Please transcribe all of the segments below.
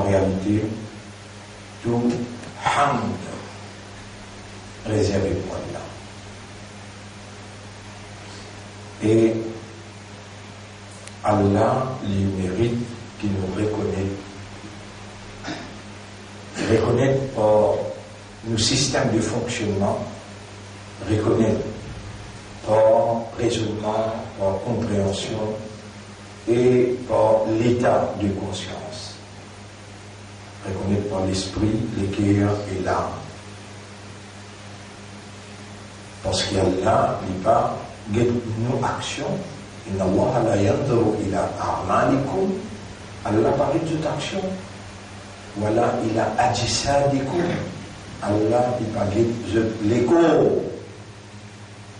en réalité, tout hamd réservé pour Allah. Et Allah lui mérite qu'il nous reconnaît par nos systèmes de fonctionnement, reconnaît par raisonnement, par compréhension et par l'état de conscience, reconnaît par l'esprit, le cœur et l'âme. Parce qu'Allah n'est pas nos actions. Inna Allah la yanzuru ila a'malikum. Allah parle de toute action. Voilà, il a ajsadikum. Allah il parle de l'écho.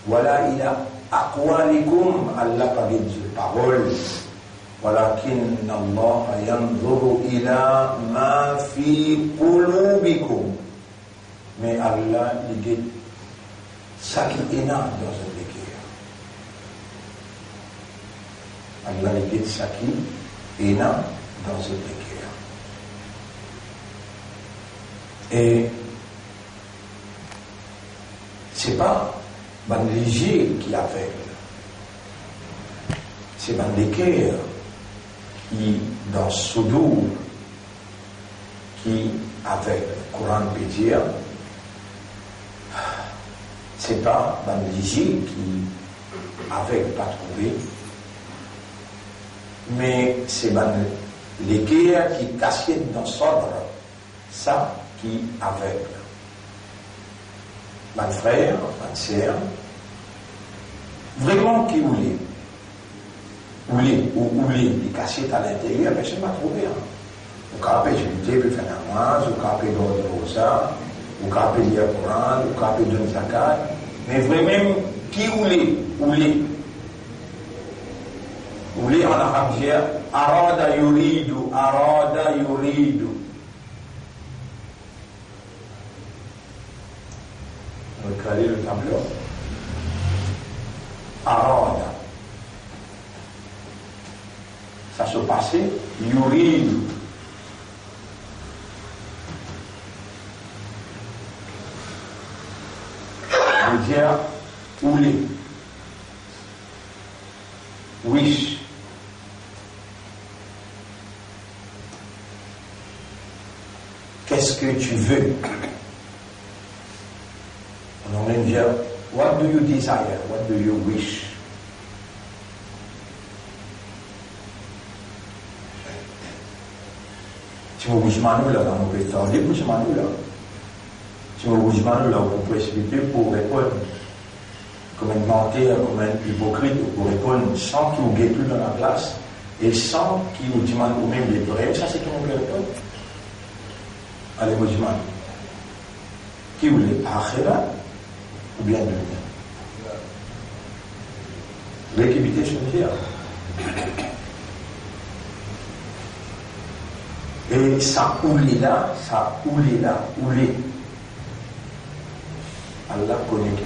Voilà, il a aqwalikum. Allah parle de parole. Walakin Allah yanzuru ila ma fi qulubikum. Mais Allah il dit ça qui est là dans un cœur. Allah il dit ça qui est là dans un cœur. Et c'est pas ban léger qui aveugle, c'est ban des cœurs qui dans Soudour qui aveugle. Le Coran peut dire c'est pas ban léger qui aveugle pas trouvé, mais c'est ban les cœurs qui cachent dans l'ordre, ça qui aveugle. Mon frère, ma sœur, vraiment qui voulait, il caché à l'intérieur, mais je ne sais pas trouvé. Ou capé jeter, puis faire un namaz, ou capé donner rosa, ou capé lire le Coran, ou capé donner zakat, mais vraiment qui voulait en arabe dire arada yuridu. Regardez le tableau. Arada. Ça se passait. Yuridu. Veut dire oulé. Wish. Qu'est-ce que tu veux? On vient dire, what do you desire? What do you wish? Si vous bougez là, on peut faire des bougez là. Si vous bougez là, vous pouvez expliquer pour répondre comme un menteur, comme un hypocrite, pour répondre sans qu'il vous guette tout dans la classe et sans qu'il vous demande vous-même des vrais. Ça, c'est qu'on peut répondre. Allez, vous demandez. Qui voulait akhira ou bien dunya? L'équité, je veux dire. Et ça oulé là. Allah connaît tout.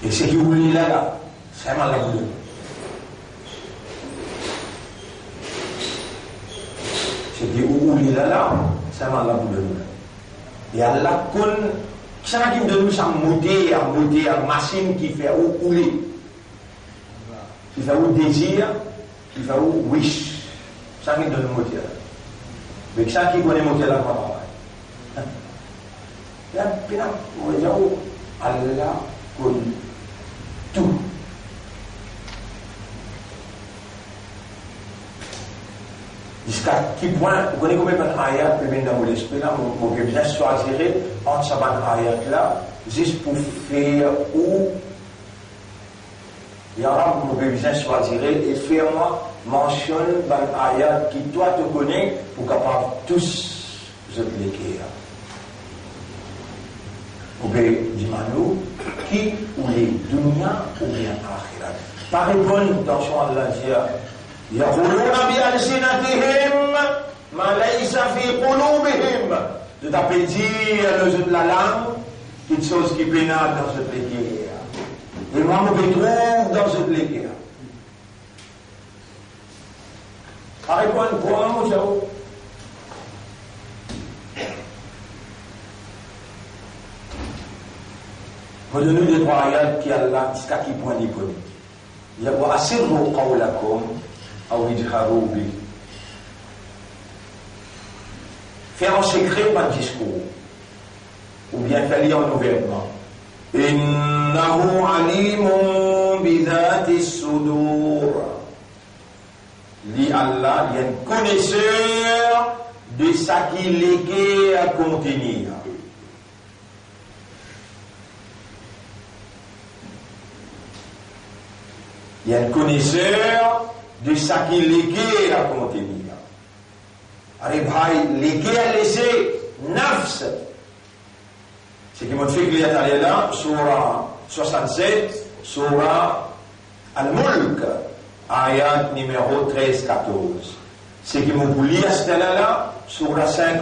Et ce qui oulé là, c'est mal la boule. Ce qui oulé là, c'est mal la boule. Et Allah connaît. Qui ça qui me donne ça moteur, machine qui fait ouler, qui fait ou désir, qui fait ou wish. Ça qui donne le moteur. Mais qui ça qui connaît le moteur là, pas là, Allah connaît tout. Jusqu'à quel point, vous connaissez combien d'ayats peut venir dans l'esprit là, vous pouvez bien choisir entre ces ayats là, juste pour faire où, il y aura, vous pouvez bien choisir et faire-moi mentionne dans l'ayat qui toi te connais pour capable tous appliquer. Vous pouvez dire qui ou les dunya ou bien akhirat. Par répondre dans son Allah dire. يقولون بألسنتهم ما ليس في قلوبهم. Je t'appelle dire le jeu de la langue quelque chose qui pénale dans ce pléguer. Et moi, je me trouve dans ce pléguer. Arrête-moi une fois, mon cher. Redonnez-nous des trois ayats qui Allah, jusqu'à qui point n'y connaît. Il y a quoi? Asirru qawlakum, aw ijharu bi. Faire en secret pas de discours. Ou bien faire lire en ouvertement. Innahu alimun bidhati sudur. Li Allah, il y a un connaisseur de ce qu'il est à contenir. Il y a un connaisseur de ce qu'il est à contenir. Allez, l'équé a laissé nafs. Ce qui m'a fait qu'il y a là, surah 67, surah Al-Mulk, ayat numéro 13-14. Ce qui m'a voulu à ce là, surah 50,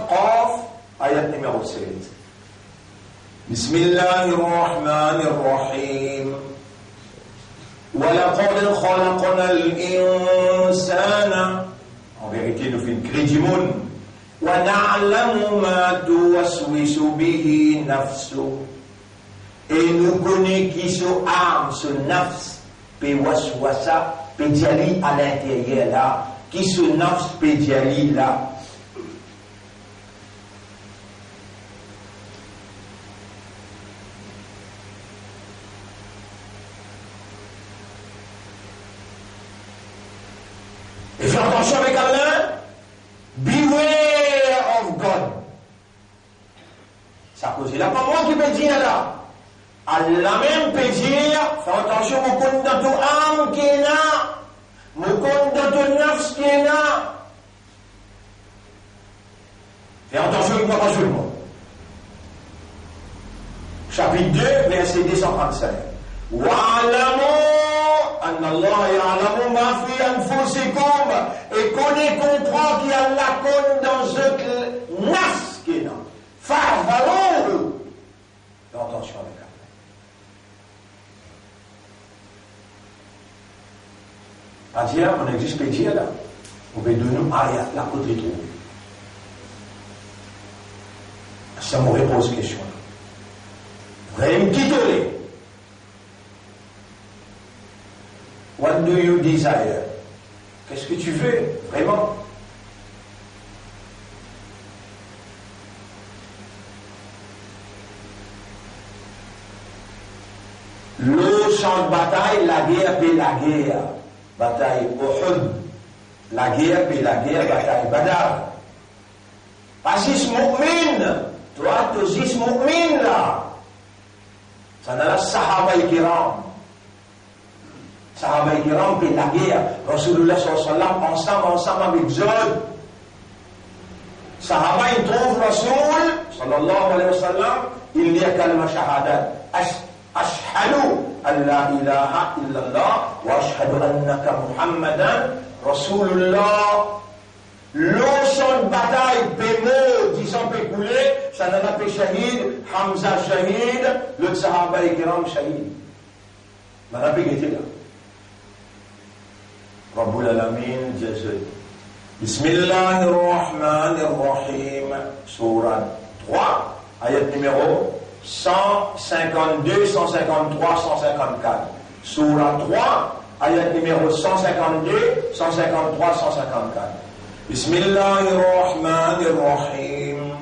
Qaf, ayat numéro 7. Bismillahirrahmanirrahim. وَلَقَدْ خَلَقْنَا الْإِنسَانَ. En vérité, nous faisons crédit moun. وَنَعْلَمُ مَا تُوَسْوِسُ بِهِ نَفْسُهُ. Et nous connaissons qui ce âme, ce nafs, peut waswasa, peut diali à l'intérieur là, qui ce nafs peut diali là. Et fais attention avec Allah. Beware of God. Ça cause là, pas moi qui peux dire là. Allah même peut dire, fais attention, mon compte dans ton âme qui est là, mon compte dans ton nafs qui est là. Fais attention, il ne va pas seulement. Chapitre 2, verset 235. Wa'alamu anna Allah ya'lamu ma fi anfusikum. Et qu'on comprend qu'il y a la compte dans ce nafs qui est là. Fa'valouhu. Fais attention avec Allah. Pas dire, on existe pas dire là. On peut donner ayat, la côté de trouver. Ça me repose question. Vous allez me titoler. What do you desire? Qu'est-ce que tu veux, vraiment? Le champ de bataille, la guerre et la guerre. Bataille Uhud, la guerre et la guerre, bataille Badar. Pas six mu'min, toi tu six mu'min là. Ça n'a la Sahaba Kiram. Sahaba Kiram et la guerre. Rasulullah sallallahu alayhi wa sallam ensemble avec Zod. Sahaba ils trouvent Rasul sallallahu alayhi wa sallam, il y a kalma shahadat. Ashhadu an la ilaha illallah wa ashhadu annaka Muhammadan Rasulullah. L'eau champ de bataille, pémo, disant pécoulé, ça n'a pas fait shahid, Hamza shahid, le Sahaba et Kiram shahid. Ma n'a pas été là. Rabbul Alamin, Jazz. Bismillahirrahmanirrahim, Surah 3, ayat numéro 152, 153, 154. Surah 3, ayat numéro 152, 153, 154. Bismillahirrahmanirrahim.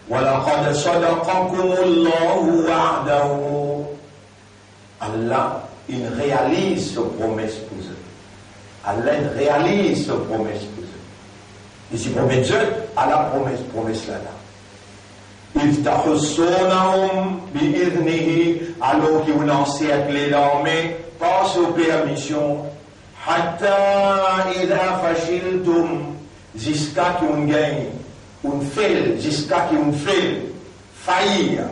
وَلَقَدْ صَدَقَكُمُ اللَّهُ وَعْدَهُ. Allah, il réalise ce promesse pour eux. Allah, il réalise ce promesse pour eux. Et si promesse Dieu, Allah promesse là. إِذْ تَحُسُّونَهُمْ بِإِذْنِهِ. Alors qu'ils vous encerclez l'armée par sa permission. Hatta idha fashiltum, jusqu'à qu'on gagne, on fait, jusqu'à qu'on fait faillir.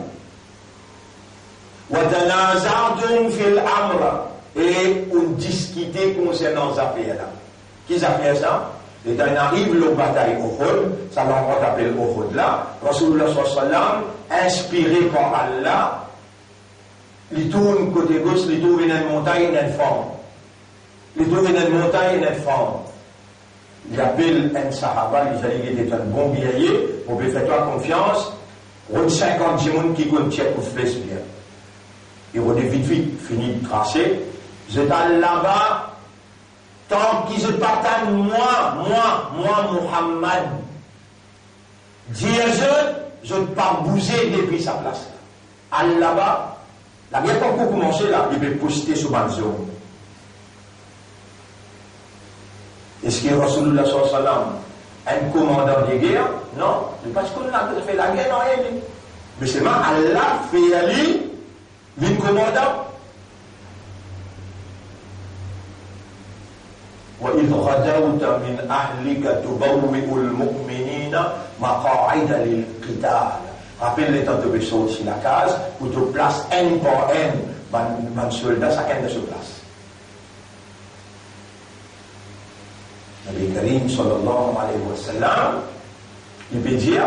Wa tanaza'tum fil amr, et on discutait concernant ces affaires-là. Qui affaires ça? Et quand il arrive la bataille Uhud, ça va encore appeler Uhud là, Rasulullah sallallahu alayhi wa sallam, inspiré par Allah, il tourne côté gauche, il tourne une montagne, une forme. Il trouve une montagne, une forme. Il appelle un sahaba, il était un bon guerrier, on peut faire toi confiance, on 50 personnes qui ont tiré pour faire bien. Et on est vite, fini de tracer. Je t'allais là-bas, tant qu'ils se partagent, moi, Muhammad, je ne peux pas bouger depuis sa place. Allez là-bas, la guerre pas encore commencé là, il peut poster sur ma zone. Est-ce que Rasulullah sallallahu alayhi wa sallam, un commandant de guerre? Non, c'est parce qu'on a fait la guerre, non, rien. Mais c'est moi, Allah fait aller, le commandant. وإذ غدوت من أهلك تبوئ المؤمنين مقاعد للقتال. Rappelle les temps de Besson sur la case, où tu places un par un soldat, chacun de sa place. Nabi Karim sallallahu alayhi wa sallam, il peut dire,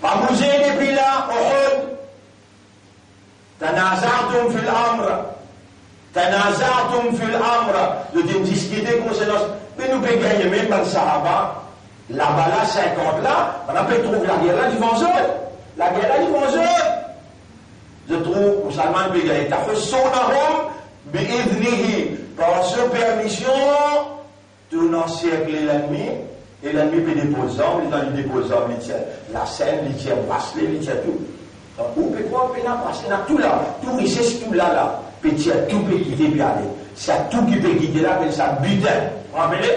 pas bouger depuis là, Uhud, tanaza'tum fil amr, de discuter concernant, mais nous pouvons gagner même dans le Sahaba, là-bas là, 50 là, on a peut trouver la guerre là du Vangeur. La guerre là du Vangeur. Je trouve que Salman peut gagner. T'as fait son arôme, par sa permission, tout encercler l'ennemi, et l'ennemi peut déposer armes, il dépose armes, il tient la scène, il tient bracelet, il tient tout. Donc, où peut quoi, il y a tout là, tout richesse, tout là, petit tout peut quitter, puis aller. C'est tout qui peut quitter là, mais ça butin. Vous m'appelez?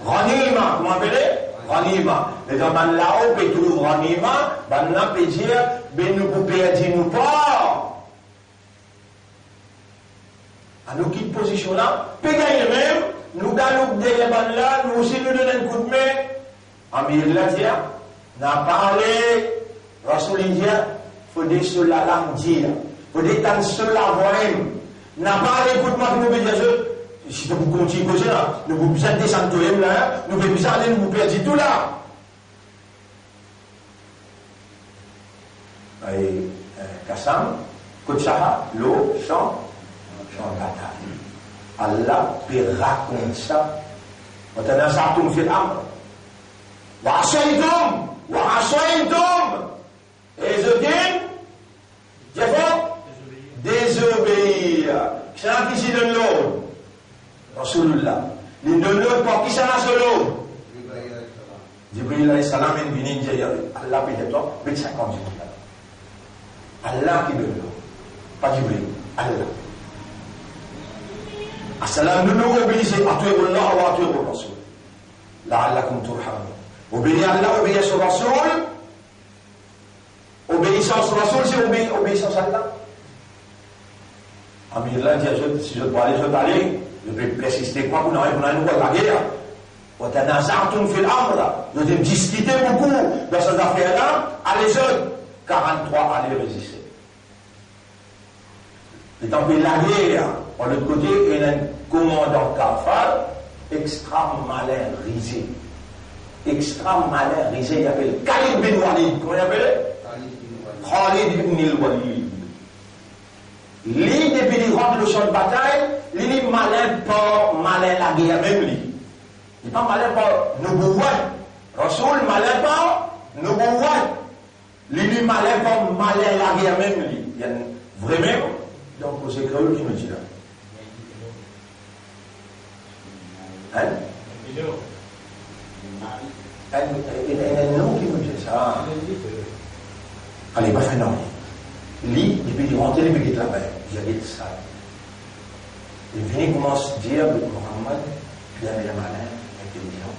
Ranima, vous m'appelez? Ranima. Mais dans là-haut, peut trouver Ranima, là, peut dire, ben nous pouvons perdre nous pas. À nous quitte position là, peut gagner même, nous gagnons derrière là, nous aussi nous donnons un coup de main. Amir l'a dit, n'a parlé, Rasoul dit, faut des cela là dire, faut des temps cela voir. N'a parlé, écoute-moi, que nous pouvons dire, si vous continuez comme ça, nous pouvons bien descendre là, nous pouvons bien aller, nous perdre tout là. Et Kassam, Kotsaha, l'eau, chant bataille. Allah peut raconter ça. وتنازعتم في الأمر وعصيتم et je dis désobéir. C'est un qui s'y donne l'ordre. Rasulullah. Il donne l'ordre pour qui ça n'a ce l'ordre. Jibril alayhi salam est venu dire Allah peut être mais 50 jours. Allah qui donne l'ordre. Pas Jibril. Allah. Assalam, nous obéissons à tout Allah ou à tout le Rasul. La'allakum turhamun. Obéir à Allah, obéir au Rasul. Obéissance au Rasul, c'est obéissance à Allah. Amir là dit, si je dois aller, je vais persister quoi qu'on arrive, on a une nouvelle la guerre. وتنازعتم في الأمر. Nous devons discuter beaucoup dans cette affaire-là. Allez, jeunes, 43 allez résister. Et tant que la guerre, de l'autre côté, il y a un commandant kafar, extra malin, risé. Il appelle Khalid bin Walid. Comment il appelle? Khalid bin Walid. Lui, depuis qu'il rentre le champ de bataille, il est malin pour malin la guerre, même lui. Il n'est pas malin pour Nubuwat. Rasoul, malin pour Nubuwat. Il est malin pour malin la guerre, même lui. Il y a vraiment, donc c'est Créole qui me dit là. Hein? Il y a un nom qui me dit ça. Allez, pas fait non. Lui, depuis qu'il rentre, il me la mer. Il a dit ça. Il vient commence à dire, Mohamed, puis il avait la malin, intelligent.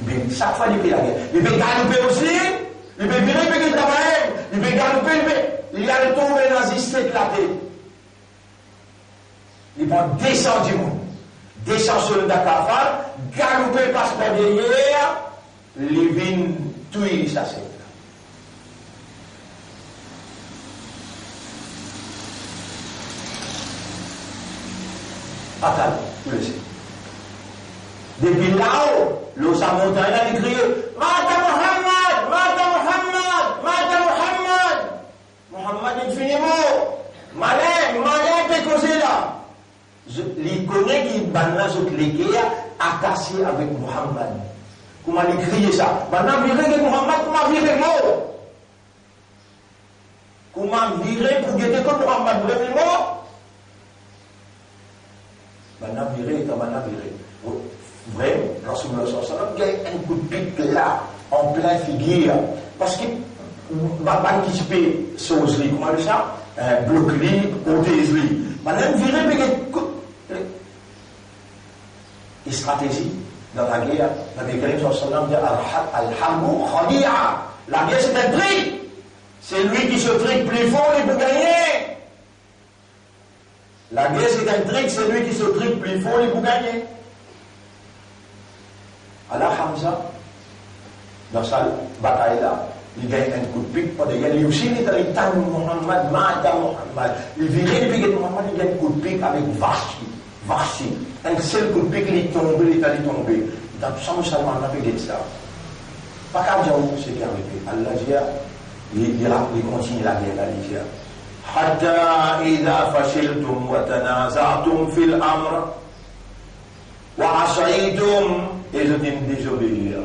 Mais chaque fois, il fait la guerre. Il peut galoper aussi, il peut virer, il peut quitter la mer, il peut galoper, il a le tour des nazis, c'est éclaté. Il prend 200 du monde. 200 soldats cafards, galoper passe par derrière, les vignes tuent ça c'est. Fatal, vous le savez. Depuis là-haut, l'eau sa montagne a crié Mata Muhammad, Mata Muhammad, Mata Muhammad. Muhammad est fini mort. Malin, t'es causé là. il connaît qu'il banna les attaché avec Muhammad. Comment il crier ça? Maintenant, virer Muhammad, comment virer mort? Comment virer pour guetter que Muhammad vraiment mort? Maintenant, virer, comment virer? Vraiment, Rasulullah sallallahu alayhi wa sallam, il y a un coup de pic là, en plein figure. Parce qu'il va anticiper sauce-li, comment il dit ça? Bloc-li, côté-li. Maintenant, virer, mais il stratégie dans la guerre. Nabi Karim sallallahu alayhi wa sallam dit Al-Harbu Khadi'a. La guerre, c'est un trick. C'est lui qui se trique plus fort et pour gagner. La guerre, c'est un trick, c'est lui qui se trique plus fort et pour gagner. Allah Hamza, dans sa bataille-là, il gagne un coup de pique. Il aussi, il est dans Muhammad, Muhammad. Il virait le pique de Muhammad, il gagne un coup de pique avec Vachi. Un seul coup de pique, il est tombé, il est tombé. Dans son musulman, on a fait ça. Pas qu'à dire où c'est qui est arrivé. Allah dit, il continue la guerre, il dit, حتى إذا فشلتم وتنازعتم في الأمر وعصيتم et je viens de désobéir.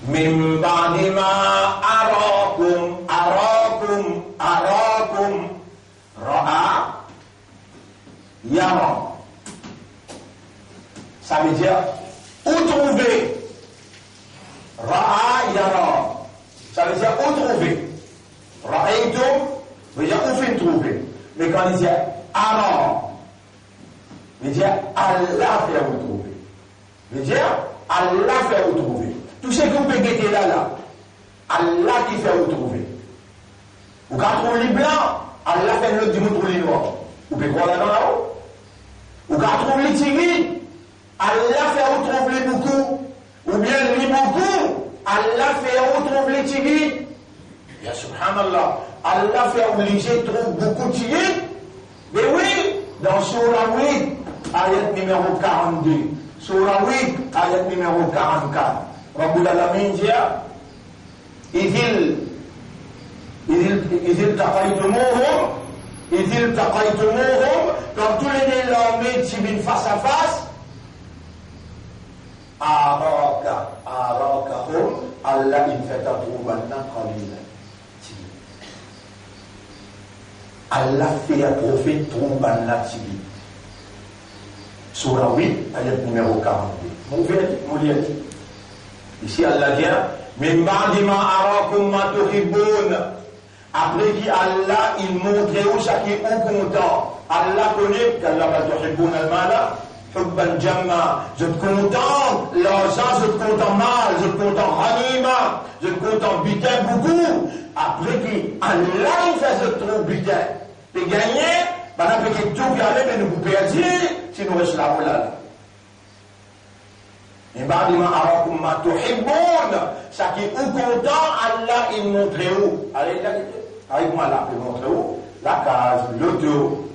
من بعد ما أراكم رأى يرى. Ça veut dire où trouver. Ra'a yara. Ça veut dire où trouver. Ra'aytum veut dire où fait trouver. Mais quand il dit ara, veut dire Allah fait où trouver. Veut dire Allah fait où trouver. Tout ce que vous pouvez guetter là, Allah qui fait où trouver. Ou quand on lit blanc, Allah fait le du monde lit noir. Vous pouvez croire là dans la haut. Ou quand on lit tigri, Allah fait où trouver beaucoup. Ou bien lit beaucoup, Allah fait où trouver tigri. Ya subhanallah, Allah fait obliger trouve beaucoup de tigri. Mais oui, dans Surah 8, ayat numéro 42. Surah 8, ayat numéro 44. Rabbul Alamin dit إذ التقيتموهم quand tous les l'armée civile face à face أراكهم Allah il fait approuvana qalila. Allah fait approuver troubana tibi. Surah 8, ayat numéro 42. Ici Allah dit min ba'di ma arakum ma tuhibbun. Après qui Allah il montre où ça qui est content. Allah connaît qu'Allah va tuhibbun al-mala hubban jamma. Je te contente l'argent, je te contente mal, je te contente hanima, je te contente bitin beaucoup. Après qui Allah il fait ce trop bitin. Tu gagnes, pendant que tout qui allait, mais nous vous perdez, si nous restons là. Et ba'dima arakum ma tuhibbun, ça qui est content, Allah il montre où. Allez, avec moi là, il montre où. La case, l'auto.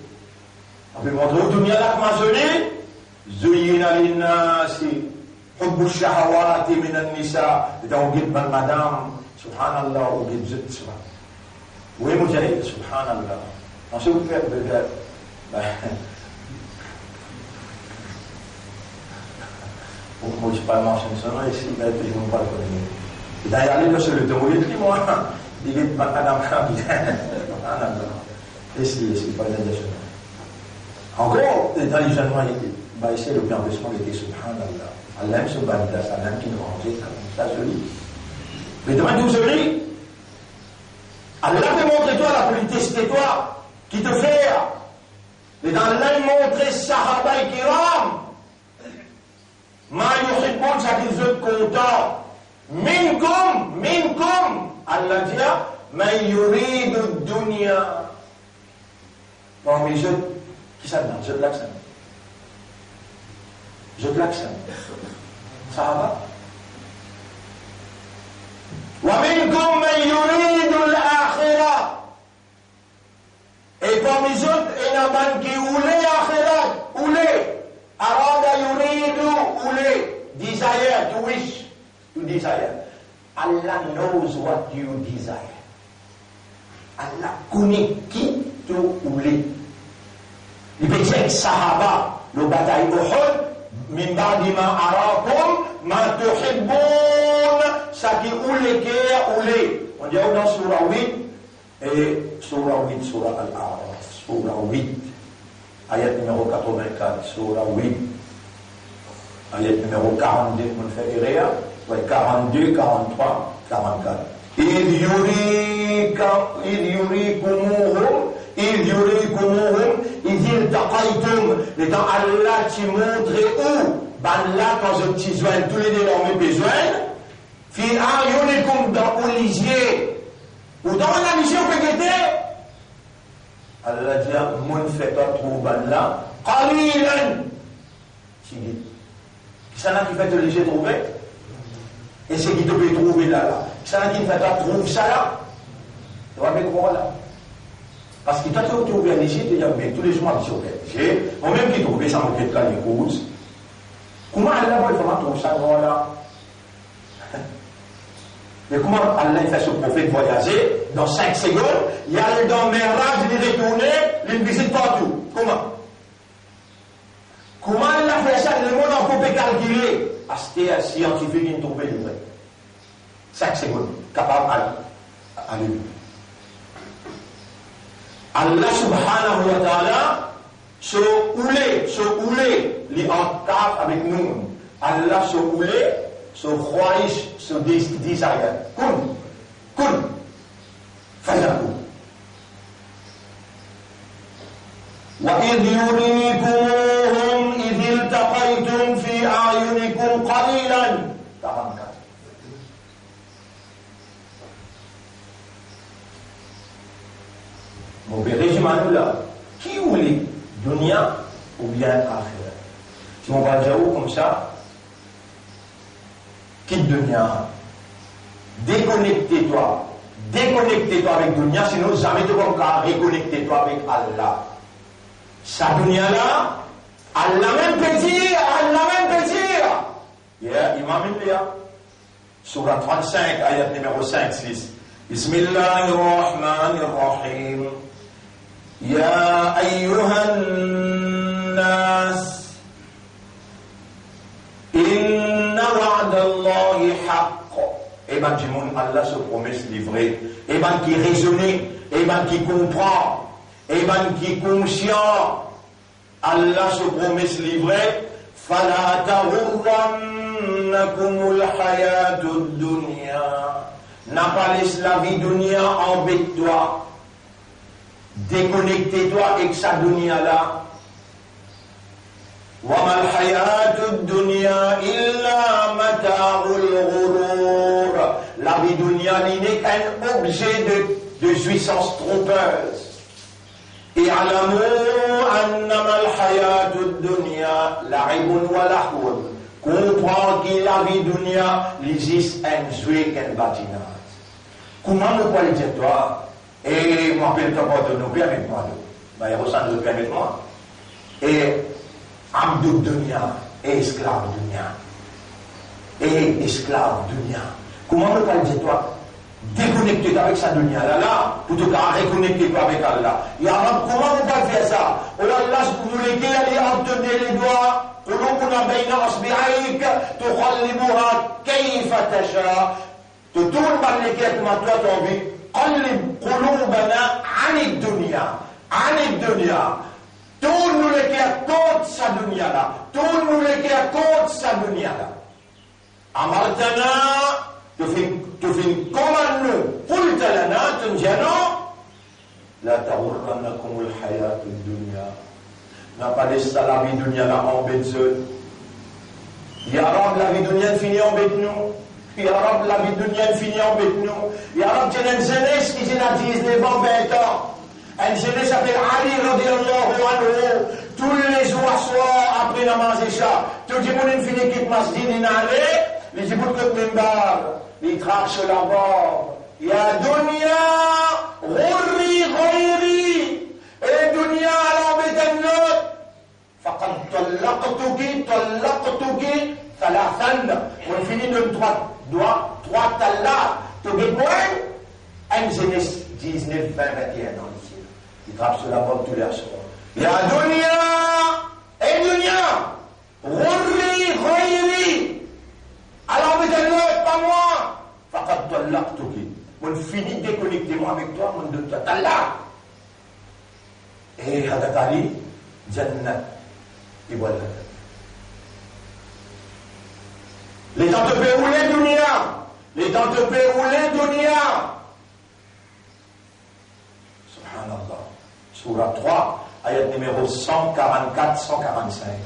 On peut montrer où tout là, comment joli. Zuyina linnasi, hubbu shahawati minan nisa. Et on dit, madame, subhanallah, on dit, zut, oui, vous allez, subhanallah. On se vous fait peut-être. Moi, je ne sais pas mentionner son nom ici, mais je ne peux pas le connaître. Et d'ailleurs, il est le temps où il dit, moi, il est madame Khabib. Ici, pas l'indication. Encore, dans les jeunes, ici, le plan de son était subhanallah. Allah aime ce bandit-là, Allah aime qui nous rangeait comme ça, joli. Mais demande où joli. Allah peut montrer toi la politesse de toi. Qui te fait, mais dans l'un montrer Sahaba et Kiram, ma yuhibbun, ça qu'ils sont contents. Minkum, Allah dit, ma yuridu dunya. Parmi eux, qui ça demande? Je te l'accent. Sahaba. Wa minkum ma yuridu al-akhirah. Et parmi eux, il y a un qui oulé akhirat, oulé. Arada yuridu, oulé. Desire, to wish, to desire. Allah knows what you desire. Allah connaît qui tu oulé. Il peut dire Sahaba, le bataille Uhud, min ba'di ma arakum, ma tuhibbun, ça qui oulé, on dit dans Surah 8, et Surah 8, Surah Al-A'raf, Surah 8, ayat numéro 84, Surah 8, ayat numéro 42, on fait Iréa, ouais, 42, 43, 44. إذ يريكموهم إذ التقيتم les temps Allah qui montre où ben là quand je t'y joins tous les deux dans mes besoins fi ayunikum dans où lisier ou dans la mission que j'étais Allah dit mon fait pas trop ben là qalilan qui dit ça n'a qui fait te léger trouver et c'est qui te peut trouver là ça n'a qui fait pas trouver ça là tu vas avec moi là. Parce que toi, tu es ouvert léger, tu dis, mais tous les jours, je suis ouvert léger. Moi-même qui trouve ça, on fait de les causes. Comment Allah va faire trouver ça, là? Mais comment Allah fait ce prophète voyager dans 5 secondes, il y a le dans Merage, il est retourné, il visite partout. Comment Allah fait ça? Le monde en peut calculer. C'était un scientifique qui trouve le vrai. 5 secondes, capable d'aller. Allah subhanahu wa ta'ala se oulé, les encave avec nous. Allah se oulé, se croise, se désire. Kun, fayakou. وَإِذْ يُرِيكُمُوهُمْ إِذِ الْتَقَيْتُمْ فِي أَعْيُنِكُمْ قَلِيلًا 44. Mon régime là, qui voulait dunya ou bien akhira? Si on va dire comme ça, quitte dunya, déconnectez-toi avec dunya, sinon jamais tu vas reconnecter-toi avec Allah. Sa dunya là, Allah même peut dire. Yeah, Imam Ibn Surah 35, ayat numéro 5-6. Bismillahirrahmanirrahim. يا أيها الناس إن وعد الله حق. Et ben du monde Allah se promet livré. Et ben qui raisonne, et ben qui comprend, et ben qui est conscient. Allah se promet livré. فلا تغرنكم الحياة الدنيا. N'a pas laissé la vie dunya embête-toi. Déconnectez-toi avec sa dunya là. وَمَا الْحَيَاةُ الدُّنْيَا إِلَّا مَتَاعُ الْغُرُورِ. La vie dunya n'est qu'un objet de jouissance trompeuse. اعلموا أنما الحياة الدنيا لعب ولهو. Comprends que la vie dunya existe un jouet qu'un bâtiment. Comment nous pouvons dire toi? Et moi, je ne pas de nous permettre moi. Il y a besoin de nous permettre moi. Et Abdou Dunya, et esclave Dunya. Et esclave Dunya. Comment nous pouvons dire toi? Déconnecter avec sa Dunya là, plutôt qu'à reconnecter toi avec Allah. Ya Rab, comment nous pouvons faire ça? Oh Allah, nous les qui allez en tenir les doigts. قلوبنا بين أصبعيك تقلبها كيف تشاء. Tu tournes par les quêtes, toi tu as envie. قلب قلوبنا عن الدنيا. Tourne-nous les qui contre sa dunya là. Tourne-nous les qui contre sa dunya là. أمرتنا تفين كمان قلت لنا تنجنا لا تغرنكم الحياة الدنيا. N'a pas laissé la vie dunya là en bête seul. Ya Rab, la vie dunya finit en bête nous. Ya Rab, la vie dunya finit en bête nous. Ya Rab, j'ai une jeunesse qui a 19 ans, 20 ans. Une jeunesse s'appelle Ali radiallahu anhu. Tous les jours soir après la Isha, tout le monde finit quitte masjid in allé, les gens que minbar, les traces là-bas. Ya dunya, ghayri. Et dunya alors bêtement. فقد طلقتك ثلاثا. On finit de trois talaq. Tu besoin une jeunesse 19, 20, 21 ans ici. Il trappe sur la porte tous les soirs. Ya dunya, dunya, ghurri ghayri. Alors mettez-le, pas moi. Faqad tallaqtuki. On finit de déconnecter moi avec toi, mon de toi. Talaq. Et hadatali, jannat. Et voilà. Les temps de pérouler dunya. Les temps de pérouler dunya. Subhanallah. Surah 3, ayat numéro 144-145.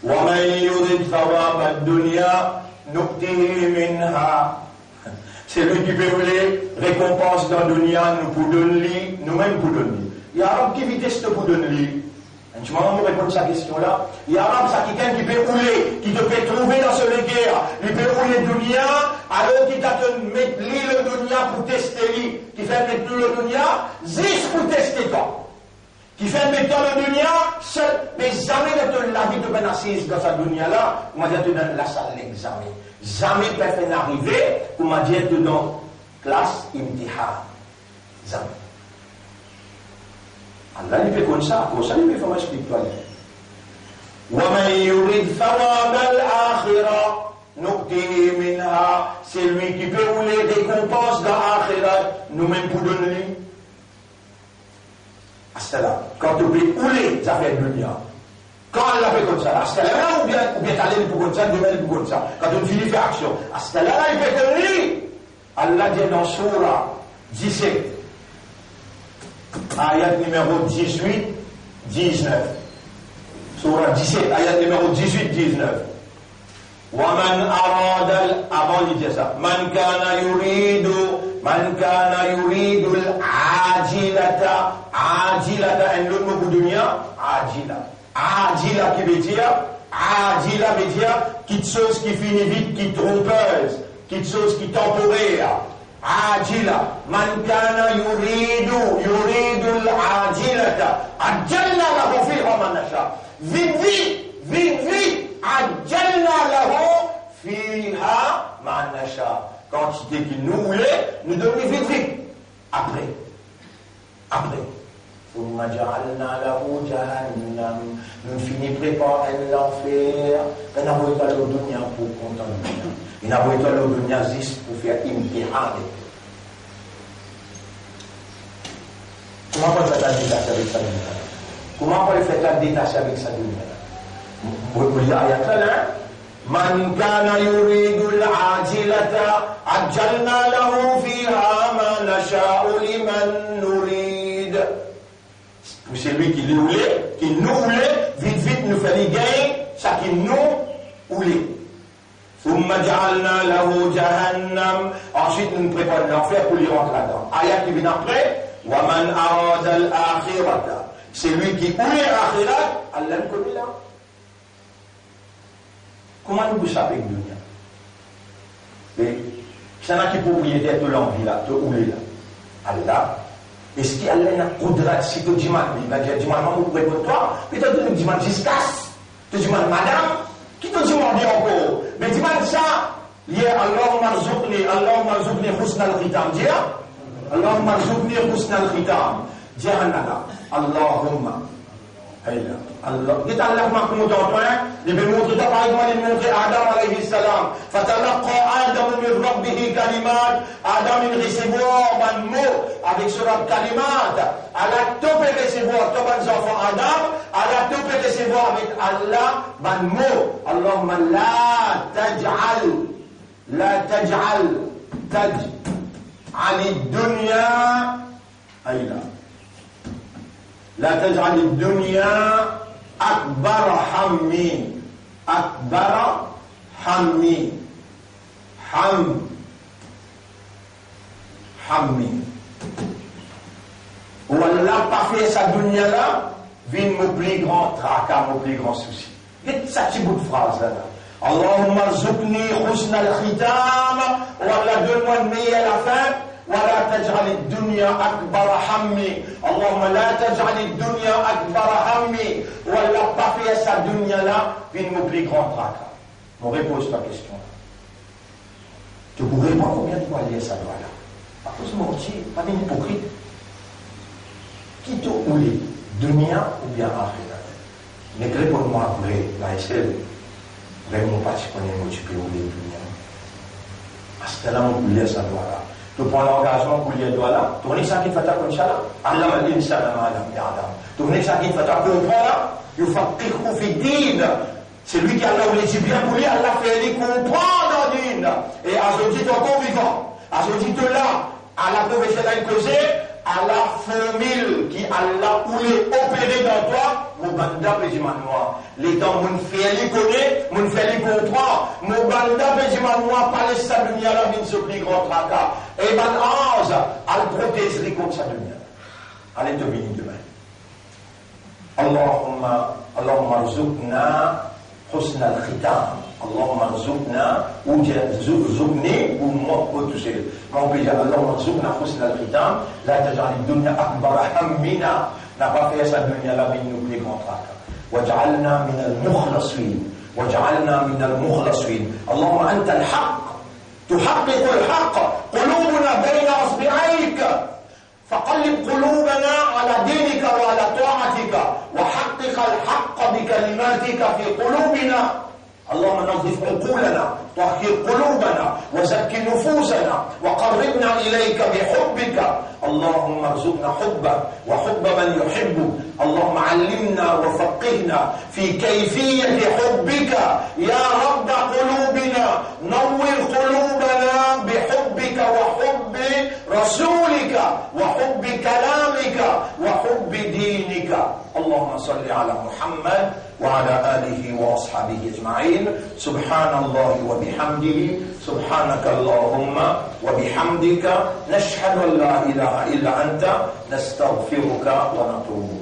وَمَنْ يُرِدْ ثَوَابَ الدُّنْيَا نُؤْتِهِ مِنْهَا. C'est lui qui peut rouler récompense dans le dunya, nous pour donner, nous-mêmes pour donner. Il y a un qui vitesse pour donner. Tu m'as répondre à cette question-là. Il y a un quelqu'un qui peut rouler, qui te peut trouver dans ce guerre. Il peut rouler dunya, alors qu'il t'a mettre le dunya pour tester lui. Qui fait mettre le dunya, juste pour tester toi. Qui fait mettre le dunya, seul, mais jamais de la vie de ben assise dans cette dunya-là, on m'a dit dans la salle d'examen. Jamais personne arrivé, on m'a dit dans classe imtihan. Jamais. Allah il fait comme ça, pour ça il fait forme spirituelle. وَمَنْ يُرِدْ ثَوَابَ الْآخِرَةِ نُؤْتِهِ مِنْهَا. C'est lui qui peut rouler des récompenses dans l'Akhirat, nous-mêmes pour donner. Astala, quand tu peux rouler, ça fait dunya. Quand elle l'a fait comme ça, astala, ou bien t'allais pour comme ça, demain pour comme ça. Quand on finit faire action, astala, il fait donner. Allah dit dans Surah 17. Ayat numéro 18, 19. Surah 17, ayat numéro 18, 19. وَمَنْ أَرَادَ avant il dit ça. مَنْ كَانَ يُرِيدُ الْعَاجِلَةَ عَاجِلَةَ un autre mot pour dunya, عَاجِلَة. عَاجِلَة qui veut dire, عَاجِلة veut dire, quelque chose qui finit vite, qui trompeuse, quelque chose qui temporaire. عاجلة من كان يريد العاجلة عجلنا له فيها ما نشاء vite عجلنا له فيها ما نشاء quand il dit qu'il nous voulait nous donne vite après ثم جعلنا له جهنم nous finit préparer l'enfer on a voulu aller au dunya pour contenter il n'a pas été le dunya juste pour faire imtihan. Comment on peut faire détacher avec sa dunya? Comment on peut faire détacher avec sa dunya? Vous voyez ayat là? Man kana yuridu al-ajilata ajjalna lahu fiha ma nasha'u liman nurid. Pour celui qui nous voulait, vite nous fait les gains, ça qui nous voulait. ثم جعلنا له جهنم. Ensuite nous préparons l'enfer pour lui rentrer là-dedans. Ayat qui vient après. ومن أراد الآخرة. C'est lui qui voulait l'akhirat, Allah le connaît là. Comment nous savons avec dunya? Et c'est là qui propriétaire de l'envie là, de où là. Allah. Est-ce qu'Allah n'a pas si tu dis mal, il va dire dis-moi maman pour répondre toi, peut-être tu dis mal jusqu'à, tu dis mal madame, qui te dit mal encore? Mais dis mal ça, hier Allahumma rzuqni husna al-khitam, dis Allahumma rzuqni husna al-khitam, dis Allahumma. Allah. Kita Allah makmum tuan-tuan, dia bermutu tak baik mana mutu Adam alaihi salam. Fatalaqa Adam min rabbih kalimat. Adam il recevoir ban mot avec surat kalimat. Allah tout peut recevoir tous les enfants Adam, Allah tout peut recevoir avec Allah ban mot. Allahumma la taj'al ad-dunya ayla. لا تجعل الدنيا أكبر حمي ولا pas fait sa dunya là vient mon plus grand tracas, mon plus grand souci. Et ça petit bout de phrase là. Allahumma rzuqni husna al-khitam, wala donne-moi le meilleur à la fin. ولا تجعل الدنيا أكبر همي اللهم لا تجعل الدنيا أكبر همي ولا pas sa dunya là vient mon plus grand tracas. On repose ta question là. Tu pourrais pas combien de fois lire ça là? Pas tous mentir, pas des hypocrites. Qui te oulé dunia ou bien akhirat. Negeri pour moi vrai, la SL, vraiment pas si on est motivé ou les dunia. Astana mon kuliah sadwara. Tu prends l'engagement kuliah doala, tu connais ça qui fait ta conscience, Allah al-insana ma lam ya'lam. Tu connais ça qui fait ta comprendre, yufaqihu fi din. C'est lui qui Allah voulait dire bien pour lui, Allah fait lui comprendre en din. Et à ce titre encore vivant, à ce titre là, à la professionnelle causée, à la formule qui Allah voulait opérer dans toi, mon banda péjiman moi. Les temps, mon fait lui connaît, mon fait lui comprend, mon banda péjiman moi, Palestine, dunia là, min se pris grand tracas. Et ben, ange, elle protège les comme ça dunia. Allez, deviner demain. Allahumma rzuqna husna al-khitam. Allahumma rzuqna ou rzuqni ou moi tout seul. Mon pays Allahumma rzuqna husna al-khitam. La taj'al ad-dunya akbar hammina. N'a pas fait ça dunya la min nous plus grand tracas. Waj'alna min al-mukhlasin. Waj'alna min al-mukhlasin. Allahumma anta al-haqq. تحقق الحق. قلوبنا بين اصبعيك. فقلب قلوبنا على دينك وعلى طاعتك وحقق الحق بكلماتك في قلوبنا. اللهم نظف عقولنا طهر قلوبنا وزكي نفوسنا وقربنا إليك بحبك. اللهم ارزقنا حبك وحب من يحبك. اللهم علمنا وفقهنا في كيفية حبك يا رب قلوبنا. نور قلوبنا بحبك وحب رسولك وحب كلامك وحب دينك. اللهم صل على محمد وعلى آله وأصحابه أجمعين. سبحان الله وبحمده. سبحانك اللهم وبحمدك. نشهد أن لا إله إلا أنت. نستغفرك ونتوب